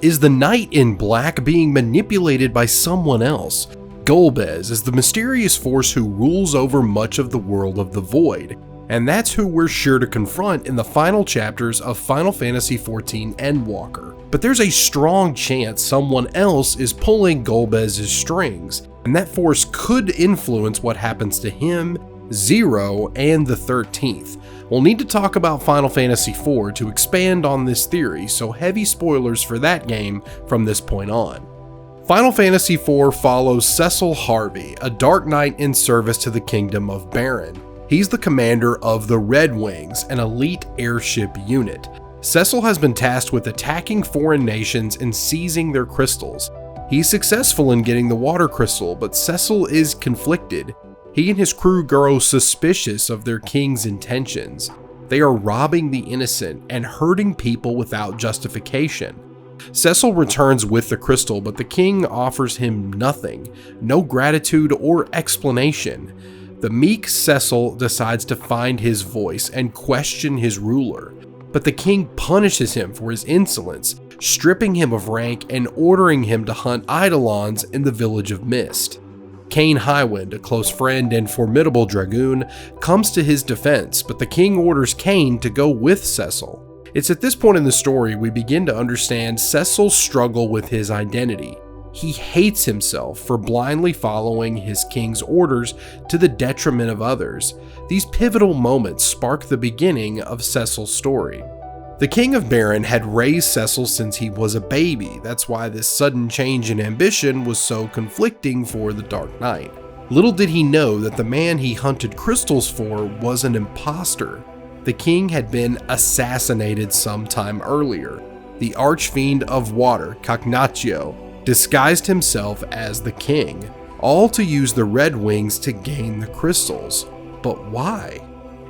Is the knight in black being manipulated by someone else? Golbez is the mysterious force who rules over much of the world of the void, and that's who we're sure to confront in the final chapters of Final Fantasy XIV Endwalker. But there's a strong chance someone else is pulling Golbez's strings, and that force could influence what happens to him, Zero, and the 13th. We'll need to talk about Final Fantasy IV to expand on this theory, so heavy spoilers for that game from this point on. Final Fantasy IV follows Cecil Harvey, a Dark Knight in service to the Kingdom of Baron. He's the commander of the Red Wings, an elite airship unit. Cecil has been tasked with attacking foreign nations and seizing their crystals. He's successful in getting the water crystal, but Cecil is conflicted. He and his crew grow suspicious of their king's intentions. They are robbing the innocent and hurting people without justification. Cecil returns with the crystal, but the king offers him nothing, no gratitude or explanation. The meek Cecil decides to find his voice and question his ruler, but the king punishes him for his insolence, stripping him of rank and ordering him to hunt eidolons in the Village of Mist. Kain Highwind, a close friend and formidable dragoon, comes to his defense, but the king orders Kain to go with Cecil. It's at this point in the story we begin to understand Cecil's struggle with his identity. He hates himself for blindly following his king's orders to the detriment of others. These pivotal moments spark the beginning of Cecil's story. The King of Baron had raised Cecil since he was a baby. That's why this sudden change in ambition was so conflicting for the Dark Knight. Little did he know that the man he hunted crystals for was an imposter. The king had been assassinated sometime earlier. The archfiend of water, Cagnaccio, disguised himself as the king, all to use the Red Wings to gain the crystals. But why?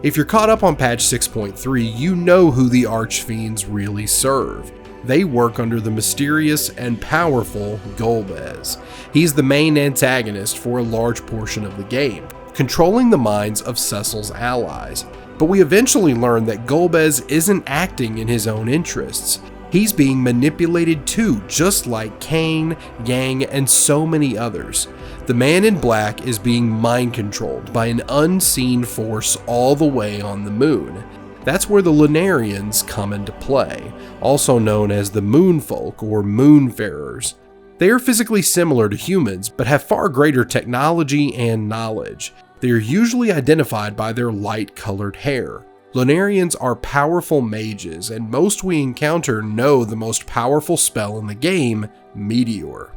If you're caught up on patch 6.3, you know who the Archfiends really serve. They work under the mysterious and powerful Golbez. He's the main antagonist for a large portion of the game, controlling the minds of Cecil's allies. But we eventually learn that Golbez isn't acting in his own interests. He's being manipulated too, just like Kain, Yang, and so many others. The man in black is being mind controlled by an unseen force all the way on the moon. That's where the lunarians come into play, also known as the moonfolk or moonfarers. They are physically similar to humans, but have far greater technology and knowledge. They are usually identified by their light-colored hair. Lunarians are powerful mages, and most we encounter know the most powerful spell in the game, Meteor.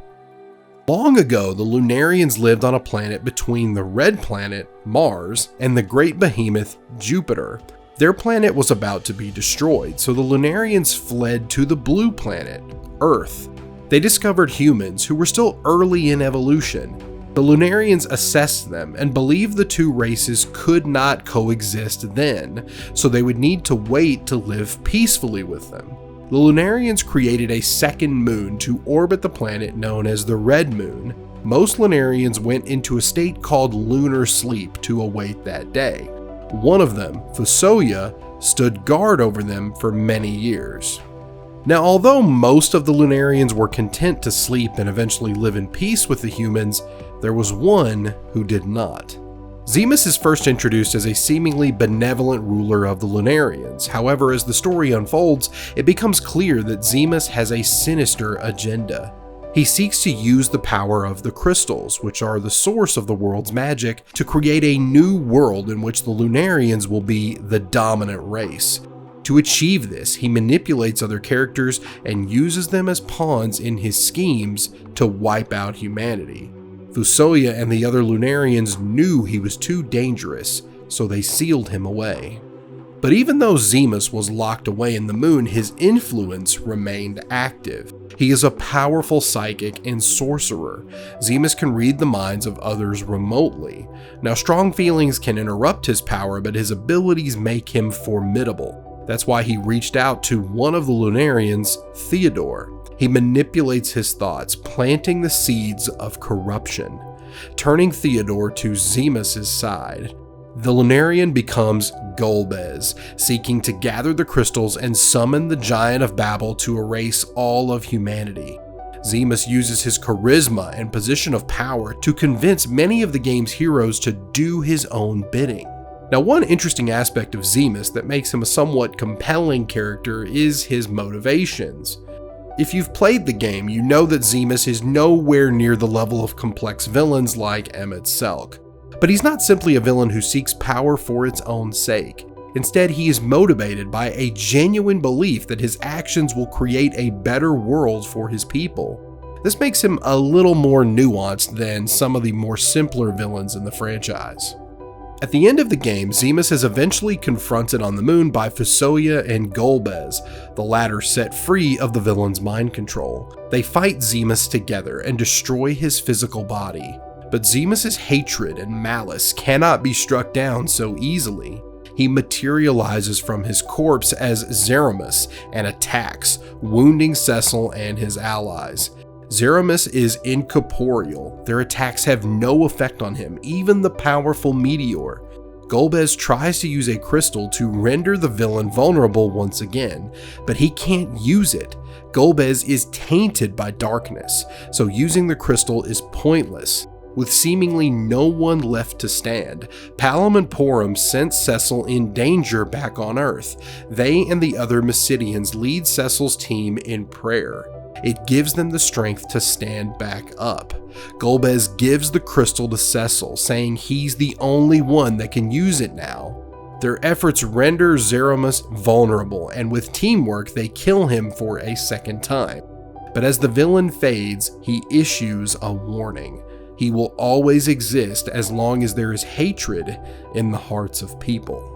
Long ago, the Lunarians lived on a planet between the red planet, Mars, and the great behemoth, Jupiter. Their planet was about to be destroyed, so the Lunarians fled to the blue planet, Earth. They discovered humans who were still early in evolution. The Lunarians assessed them and believed the two races could not coexist then, so they would need to wait to live peacefully with them. The Lunarians created a second moon to orbit the planet known as the Red Moon. Most Lunarians went into a state called lunar sleep to await that day. One of them, Ffxiv, stood guard over them for many years. Now, although most of the Lunarians were content to sleep and eventually live in peace with the humans, there was one who did not. Zemus is first introduced as a seemingly benevolent ruler of the Lunarians. However, as the story unfolds, it becomes clear that Zemus has a sinister agenda. He seeks to use the power of the crystals, which are the source of the world's magic, to create a new world in which the Lunarians will be the dominant race. To achieve this, he manipulates other characters and uses them as pawns in his schemes to wipe out humanity. Ffxiv and the other Lunarians knew he was too dangerous, so they sealed him away. But even though Zemus was locked away in the moon, his influence remained active. He is a powerful psychic and sorcerer. Zemus can read the minds of others remotely. Now, strong feelings can interrupt his power, but his abilities make him formidable. That's why he reached out to one of the Lunarians, Theodore. He manipulates his thoughts, planting the seeds of corruption, turning Theodore to Zemus's side. The Lunarian becomes Golbez, seeking to gather the crystals and summon the Giant of Babel to erase all of humanity. Zemus uses his charisma and position of power to convince many of the game's heroes to do his own bidding. Now, one interesting aspect of Zemus that makes him a somewhat compelling character is his motivations. If you've played the game, you know that Zemus is nowhere near the level of complex villains like Emmett Selk. But he's not simply a villain who seeks power for its own sake. Instead, he is motivated by a genuine belief that his actions will create a better world for his people. This makes him a little more nuanced than some of the more simpler villains in the franchise. At the end of the game, Zemus is eventually confronted on the moon by Ffxiv and Golbez, the latter set free of the villain's mind control. They fight Zemus together and destroy his physical body. But Zemus's hatred and malice cannot be struck down so easily. He materializes from his corpse as Zeromus and attacks, wounding Cecil and his allies. Zeromus is incorporeal. Their attacks have no effect on him, even the powerful meteor. Golbez tries to use a crystal to render the villain vulnerable once again, but he can't use it. Golbez is tainted by darkness, so using the crystal is pointless. With seemingly no one left to stand, Palom and Porum sent Cecil in danger back on Earth. They and the other Mysidians lead Cecil's team in prayer. It gives them the strength to stand back up. Golbez gives the crystal to Cecil, saying he's the only one that can use it now. Their efforts render Zeromus vulnerable, and with teamwork they kill him for a second time. But as the villain fades, he issues a warning. He will always exist as long as there is hatred in the hearts of people.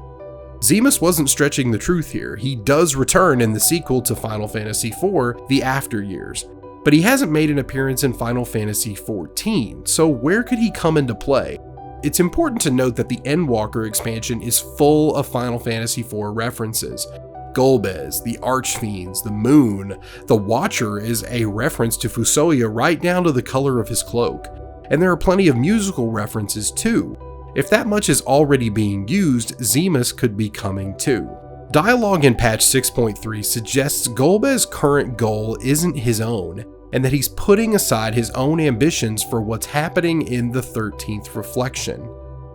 Zemus wasn't stretching the truth here. He does return in the sequel to Final Fantasy IV, The After Years, but he hasn't made an appearance in Final Fantasy XIV, so where could he come into play? It's important to note that the Endwalker expansion is full of Final Fantasy IV references. Golbez, the Archfiends, the Moon, the Watcher is a reference to Ffxiv right down to the color of his cloak. And there are plenty of musical references too. If that much is already being used, Zemus could be coming too. Dialogue in patch 6.3 suggests Golbez's current goal isn't his own, and that he's putting aside his own ambitions for what's happening in the 13th reflection.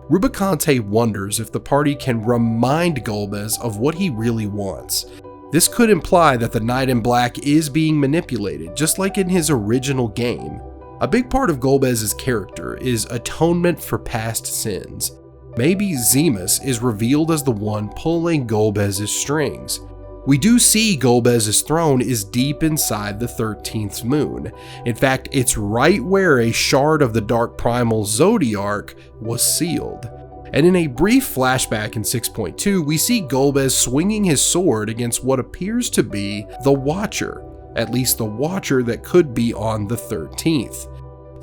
Rubicante wonders if the party can remind Golbez of what he really wants. This could imply that the Knight in Black is being manipulated, just like in his original game. A big part of Golbez's character is atonement for past sins. Maybe Zemus is revealed as the one pulling Golbez's strings. We do see Golbez's throne is deep inside the 13th moon. In fact, it's right where a shard of the Dark Primal Zodiarch was sealed. And in a brief flashback in 6.2, we see Golbez swinging his sword against what appears to be the Watcher, at least the Watcher that could be on the 13th.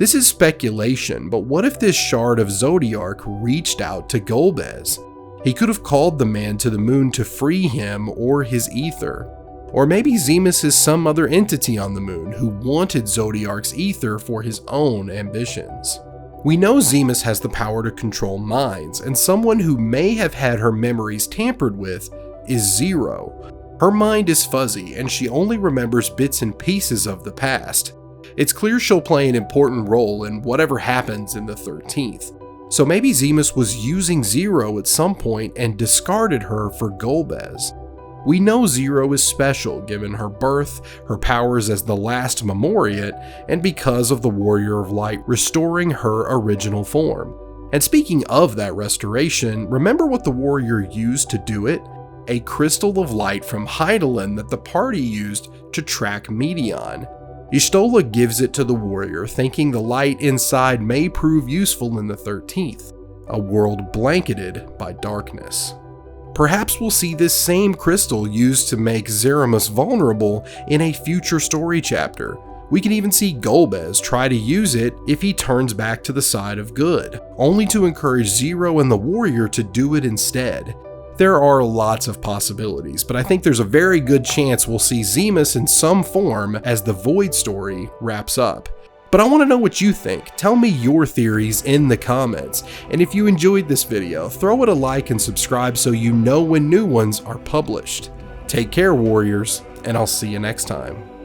This is speculation, but what if this shard of Zodiarch reached out to Golbez? He could have called the man to the moon to free him or his ether. Or maybe Zemus is some other entity on the moon who wanted Zodiarch's ether for his own ambitions. We know Zemus has the power to control minds, and someone who may have had her memories tampered with is Zero. Her mind is fuzzy, and she only remembers bits and pieces of the past. It's clear she'll play an important role in whatever happens in the 13th. So maybe Zemus was using Zero at some point and discarded her for Golbez. We know Zero is special given her birth, her powers as the last Memoriate, and because of the Warrior of Light restoring her original form. And speaking of that restoration, remember what the Warrior used to do it? A crystal of light from Hydaelyn that the party used to track Meteon. Y'shtola gives it to the Warrior, thinking the light inside may prove useful in the 13th, a world blanketed by darkness. Perhaps we'll see this same crystal used to make Zeromus vulnerable in a future story chapter. We can even see Golbez try to use it if he turns back to the side of good, only to encourage Zero and the Warrior to do it instead. There are lots of possibilities, but I think there's a very good chance we'll see Zemus in some form as the Void story wraps up. But I want to know what you think. Tell me your theories in the comments. And if you enjoyed this video, throw it a like and subscribe so you know when new ones are published. Take care, warriors, and I'll see you next time.